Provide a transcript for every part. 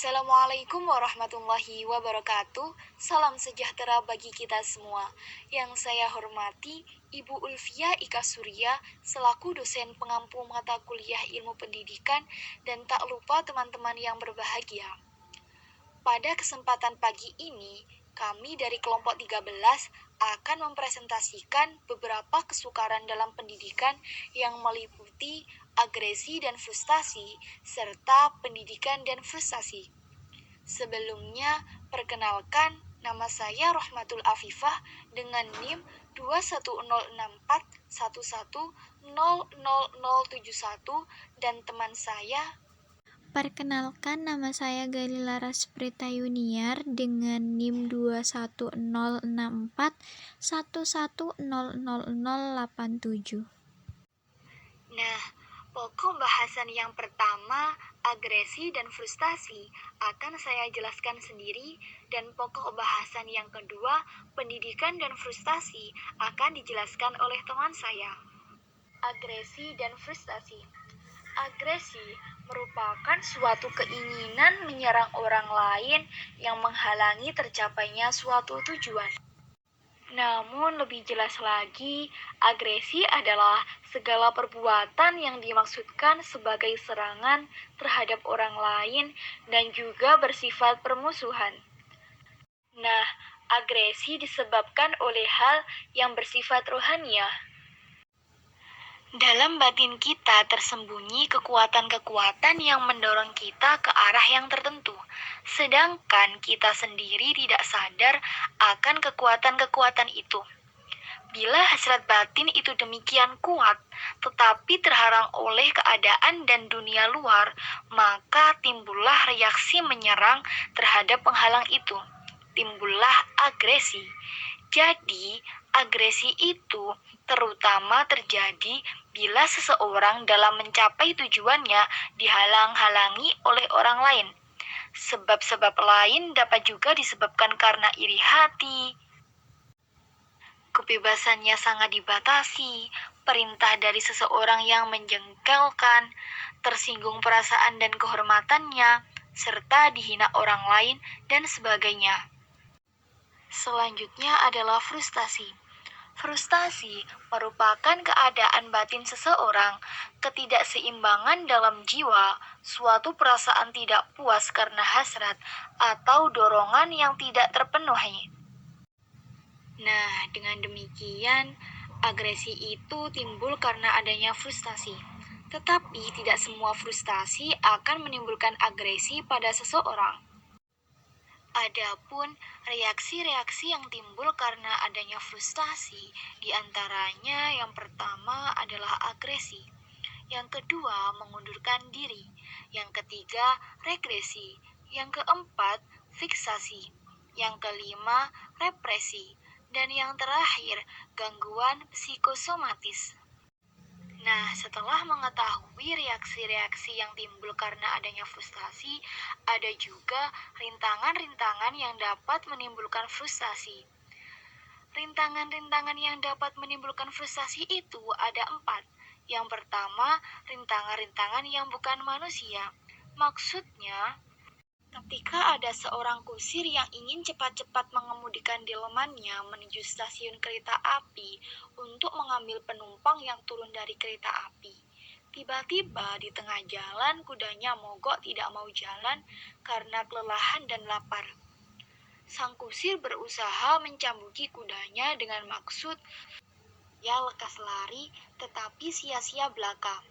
Assalamualaikum warahmatullahi wabarakatuh. Salam sejahtera bagi kita semua. Yang saya hormati Ibu Ulfia Ika Surya selaku dosen pengampu mata kuliah ilmu pendidikan dan tak lupa teman-teman yang berbahagia. Pada kesempatan pagi ini, kami dari kelompok 13 akan mempresentasikan beberapa kesukaran dalam pendidikan yang meliputi agresi dan frustasi, serta pendidikan dan frustasi. Sebelumnya, perkenalkan, nama saya Rohmatul Afifah dengan NIM 21064110071 dan teman saya. Perkenalkan, nama saya Galila Rasprita Yuniar dengan NIM 2106411000087. Nah, pokok bahasan yang pertama, agresi dan frustasi, akan saya jelaskan sendiri, dan pokok bahasan yang kedua, pendidikan dan frustasi, akan dijelaskan oleh teman saya. Agresi dan frustasi. Agresi merupakan suatu keinginan menyerang orang lain yang menghalangi tercapainya suatu tujuan. Namun lebih jelas lagi, agresi adalah segala perbuatan yang dimaksudkan sebagai serangan terhadap orang lain dan juga bersifat permusuhan. Nah, agresi disebabkan oleh hal yang bersifat rohaniah. Dalam batin kita tersembunyi kekuatan-kekuatan yang mendorong kita ke arah yang tertentu, sedangkan kita sendiri tidak sadar akan kekuatan-kekuatan itu. Bila hasrat batin itu demikian kuat, tetapi terhalang oleh keadaan dan dunia luar, maka timbullah reaksi menyerang terhadap penghalang itu. Timbullah agresi. Jadi, agresi itu terutama terjadi bila seseorang dalam mencapai tujuannya dihalang-halangi oleh orang lain. Sebab-sebab lain dapat juga disebabkan karena iri hati, kebebasannya sangat dibatasi, perintah dari seseorang yang menjengkelkan, tersinggung perasaan dan kehormatannya, serta dihina orang lain, dan sebagainya. Selanjutnya adalah frustasi. Frustasi merupakan keadaan batin seseorang, ketidakseimbangan dalam jiwa, suatu perasaan tidak puas karena hasrat, atau dorongan yang tidak terpenuhi. Nah, dengan demikian, agresi itu timbul karena adanya frustasi. Tetapi tidak semua frustasi akan menimbulkan agresi pada seseorang. Adapun reaksi-reaksi yang timbul karena adanya frustasi, diantaranya yang pertama adalah agresi, yang kedua mengundurkan diri, yang ketiga regresi, yang keempat fiksasi, yang kelima represi, dan yang terakhir gangguan psikosomatis. Nah, setelah mengetahui reaksi-reaksi yang timbul karena adanya frustasi, ada juga rintangan-rintangan yang dapat menimbulkan frustasi. Rintangan-rintangan yang dapat menimbulkan frustasi itu ada 4. Yang pertama, rintangan-rintangan yang bukan manusia. Maksudnya, ketika ada seorang kusir yang ingin cepat-cepat mengemudikan delmannya menuju stasiun kereta api untuk mengambil penumpang yang turun dari kereta api. Tiba-tiba di tengah jalan kudanya mogok tidak mau jalan karena kelelahan dan lapar. Sang kusir berusaha mencambuki kudanya dengan maksud ya lekas lari, tetapi sia-sia belaka.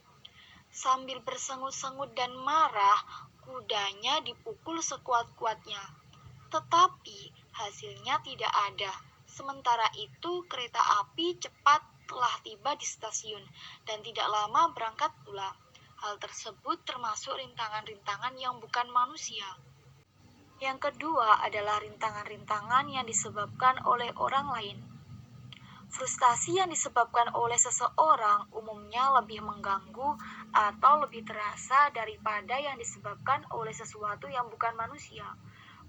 Sambil bersengut-sengut dan marah, kudanya dipukul sekuat-kuatnya. Tetapi hasilnya tidak ada. Sementara itu kereta api cepat telah tiba di stasiun dan tidak lama berangkat pula. Hal tersebut termasuk rintangan-rintangan yang bukan manusia. Yang kedua adalah rintangan-rintangan yang disebabkan oleh orang lain. Frustasi yang disebabkan oleh seseorang umumnya lebih mengganggu atau lebih terasa daripada yang disebabkan oleh sesuatu yang bukan manusia.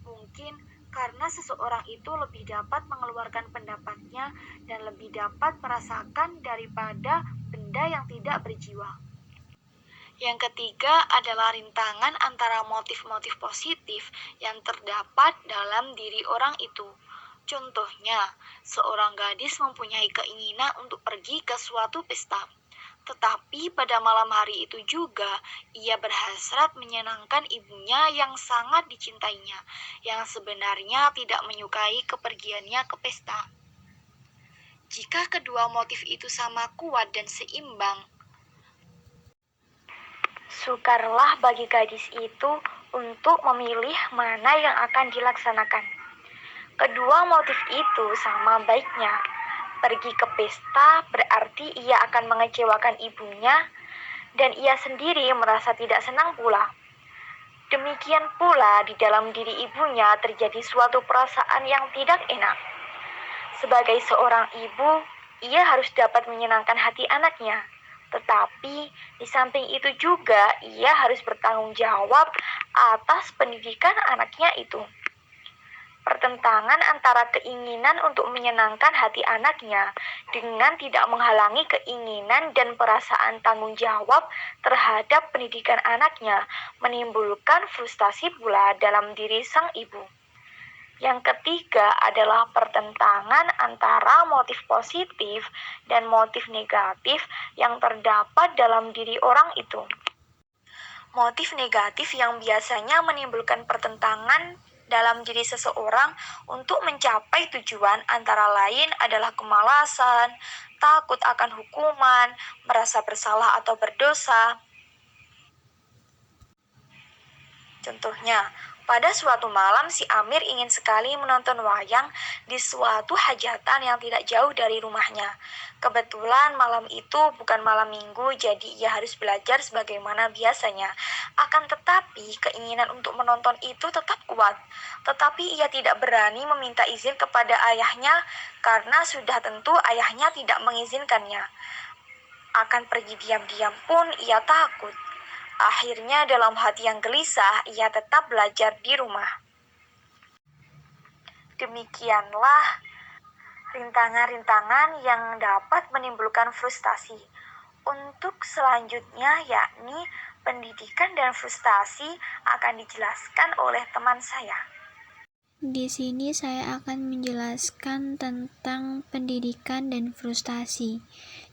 Mungkin karena seseorang itu lebih dapat mengeluarkan pendapatnya dan lebih dapat merasakan daripada benda yang tidak berjiwa. Yang ketiga adalah rintangan antara motif-motif positif yang terdapat dalam diri orang itu. Contohnya, seorang gadis mempunyai keinginan untuk pergi ke suatu pesta. Tetapi pada malam hari itu juga, ia berhasrat menyenangkan ibunya yang sangat dicintainya, yang sebenarnya tidak menyukai kepergiannya ke pesta. Jika kedua motif itu sama kuat dan seimbang, sukarlah bagi gadis itu untuk memilih mana yang akan dilaksanakan. Kedua motif itu sama baiknya. Pergi ke pesta berarti ia akan mengecewakan ibunya, dan ia sendiri merasa tidak senang pula. Demikian pula di dalam diri ibunya terjadi suatu perasaan yang tidak enak. Sebagai seorang ibu, ia harus dapat menyenangkan hati anaknya. Tetapi di samping itu juga ia harus bertanggung jawab atas pendidikan anaknya itu. Pertentangan antara keinginan untuk menyenangkan hati anaknya dengan tidak menghalangi keinginan dan perasaan tanggung jawab terhadap pendidikan anaknya menimbulkan frustasi pula dalam diri sang ibu. Yang ketiga adalah pertentangan antara motif positif dan motif negatif yang terdapat dalam diri orang itu. Motif negatif yang biasanya menimbulkan pertentangan dalam diri seseorang untuk mencapai tujuan antara lain adalah kemalasan, takut akan hukuman, merasa bersalah atau berdosa. Contohnya, pada suatu malam si Amir ingin sekali menonton wayang di suatu hajatan yang tidak jauh dari rumahnya. Kebetulan malam itu bukan malam minggu, jadi ia harus belajar sebagaimana biasanya. Akan tetapi, keinginan untuk menonton itu tetap kuat. Tetapi ia tidak berani meminta izin kepada ayahnya karena sudah tentu ayahnya tidak mengizinkannya. Akan pergi diam-diam pun ia takut. Akhirnya dalam hati yang gelisah, ia tetap belajar di rumah. Demikianlah rintangan-rintangan yang dapat menimbulkan frustasi. Untuk selanjutnya, yakni pendidikan dan frustasi, akan dijelaskan oleh teman saya. Di sini saya akan menjelaskan tentang pendidikan dan frustasi.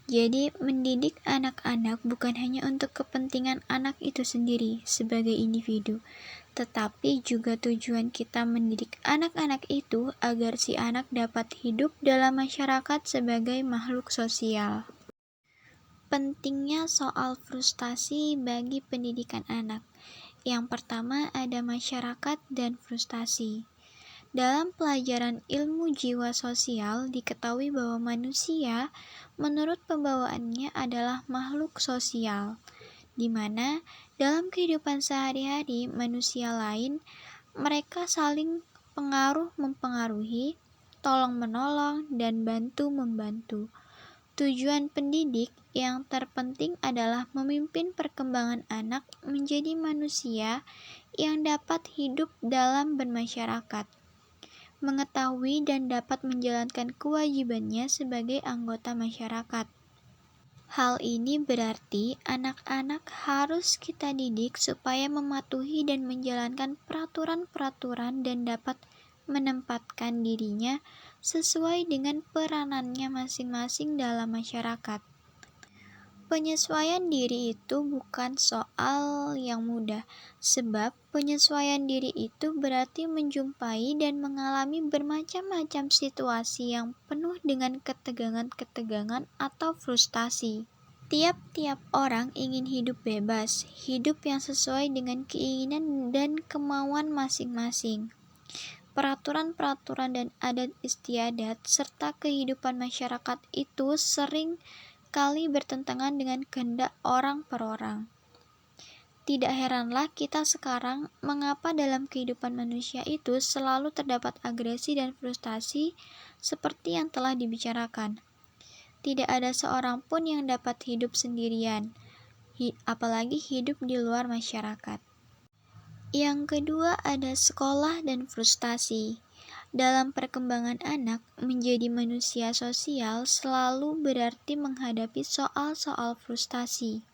Jadi, mendidik anak-anak bukan hanya untuk kepentingan anak itu sendiri sebagai individu, tetapi juga tujuan kita mendidik anak-anak itu agar si anak dapat hidup dalam masyarakat sebagai makhluk sosial. Pentingnya soal frustasi bagi pendidikan anak. Yang pertama ada masyarakat dan frustasi. Dalam pelajaran ilmu jiwa sosial diketahui bahwa manusia menurut pembawaannya adalah makhluk sosial, di mana dalam kehidupan sehari-hari manusia lain mereka saling pengaruh-mempengaruhi, tolong-menolong, dan bantu-membantu. Tujuan pendidik yang terpenting adalah memimpin perkembangan anak menjadi manusia yang dapat hidup dalam bermasyarakat, mengetahui dan dapat menjalankan kewajibannya sebagai anggota masyarakat. Hal ini berarti anak-anak harus kita didik supaya mematuhi dan menjalankan peraturan-peraturan dan dapat menempatkan dirinya sesuai dengan peranannya masing-masing dalam masyarakat. Penyesuaian diri itu bukan soal yang mudah, sebab penyesuaian diri itu berarti menjumpai dan mengalami bermacam-macam situasi yang penuh dengan ketegangan-ketegangan atau frustasi. Tiap-tiap orang ingin hidup bebas, hidup yang sesuai dengan keinginan dan kemauan masing-masing. Peraturan-peraturan dan adat istiadat serta kehidupan masyarakat itu sering kali bertentangan dengan kehendak orang per orang. Tidak heranlah kita sekarang mengapa dalam kehidupan manusia itu selalu terdapat agresi dan frustasi seperti yang telah dibicarakan. Tidak ada seorang pun yang dapat hidup sendirian, apalagi hidup di luar masyarakat. Yang kedua ada sekolah dan frustasi. Dalam perkembangan anak, menjadi manusia sosial selalu berarti menghadapi soal-soal frustasi.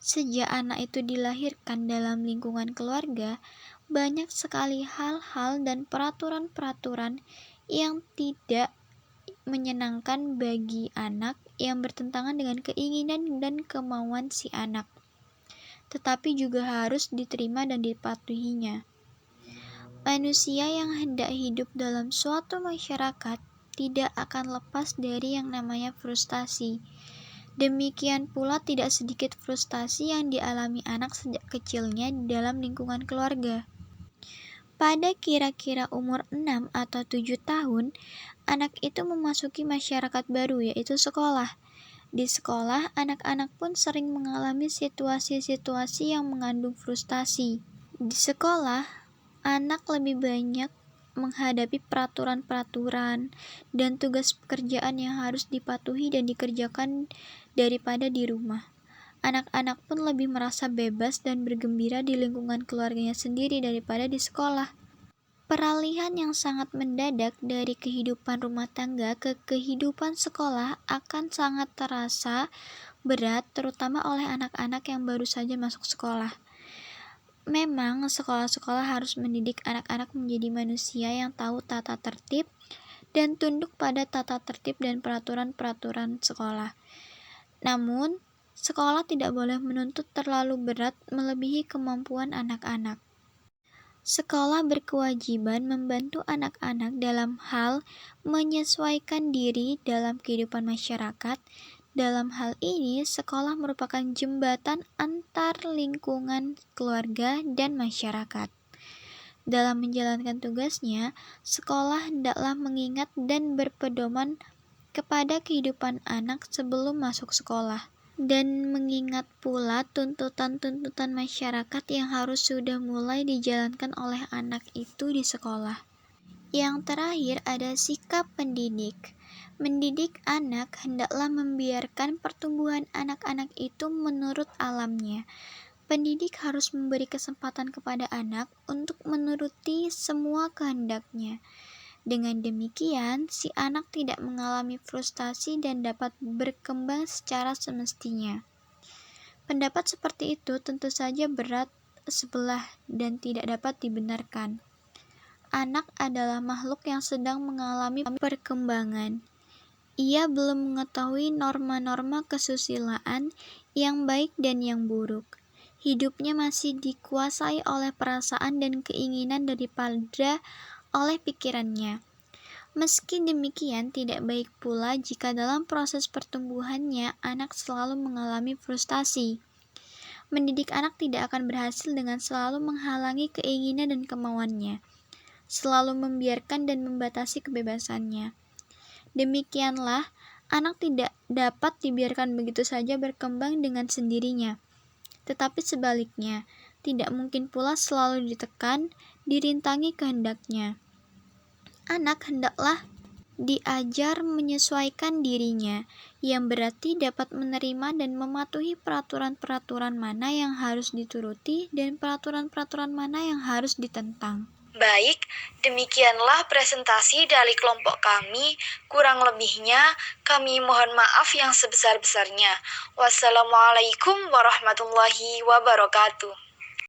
Sejak anak itu dilahirkan dalam lingkungan keluarga, banyak sekali hal-hal dan peraturan-peraturan yang tidak menyenangkan bagi anak yang bertentangan dengan keinginan dan kemauan si anak, tetapi juga harus diterima dan dipatuhinya. Manusia yang hendak hidup dalam suatu masyarakat tidak akan lepas dari yang namanya frustasi. Demikian pula tidak sedikit frustasi yang dialami anak sejak kecilnya di dalam lingkungan keluarga. Pada kira-kira umur 6 atau 7 tahun, anak itu memasuki masyarakat baru, yaitu sekolah. Di sekolah, anak-anak pun sering mengalami situasi-situasi yang mengandung frustasi. Di sekolah, anak lebih banyak menghadapi peraturan-peraturan dan tugas pekerjaan yang harus dipatuhi dan dikerjakan daripada di rumah. Anak-anak pun lebih merasa bebas dan bergembira di lingkungan keluarganya sendiri daripada di sekolah. Peralihan yang sangat mendadak dari kehidupan rumah tangga ke kehidupan sekolah akan sangat terasa berat, terutama oleh anak-anak yang baru saja masuk sekolah. Memang sekolah-sekolah harus mendidik anak-anak menjadi manusia yang tahu tata tertib dan tunduk pada tata tertib dan peraturan-peraturan sekolah. Namun, sekolah tidak boleh menuntut terlalu berat melebihi kemampuan anak-anak. Sekolah berkewajiban membantu anak-anak dalam hal menyesuaikan diri dalam kehidupan masyarakat. Dalam hal ini, sekolah merupakan jembatan antar lingkungan keluarga dan masyarakat. Dalam menjalankan tugasnya, sekolah hendaklah mengingat dan berpedoman kepada kehidupan anak sebelum masuk sekolah, dan mengingat pula tuntutan-tuntutan masyarakat yang harus sudah mulai dijalankan oleh anak itu di sekolah. Yang terakhir ada sikap pendidik. Mendidik anak hendaklah membiarkan pertumbuhan anak-anak itu menurut alamnya. Pendidik harus memberi kesempatan kepada anak untuk menuruti semua kehendaknya. Dengan demikian, si anak tidak mengalami frustasi dan dapat berkembang secara semestinya. Pendapat seperti itu tentu saja berat sebelah dan tidak dapat dibenarkan. Anak adalah makhluk yang sedang mengalami perkembangan. Ia belum mengetahui norma-norma kesusilaan yang baik dan yang buruk. Hidupnya masih dikuasai oleh perasaan dan keinginan daripada oleh pikirannya. Meski demikian, tidak baik pula jika dalam proses pertumbuhannya anak selalu mengalami frustasi. Mendidik anak tidak akan berhasil dengan selalu menghalangi keinginan dan kemauannya, selalu membiarkan dan membatasi kebebasannya. Demikianlah, anak tidak dapat dibiarkan begitu saja berkembang dengan sendirinya. Tetapi sebaliknya, tidak mungkin pula selalu ditekan, dirintangi kehendaknya. Anak hendaklah diajar menyesuaikan dirinya, yang berarti dapat menerima dan mematuhi peraturan-peraturan mana yang harus dituruti dan peraturan-peraturan mana yang harus ditentang. Baik, demikianlah presentasi dari kelompok kami. Kurang lebihnya, kami mohon maaf yang sebesar-besarnya. Wassalamualaikum warahmatullahi wabarakatuh.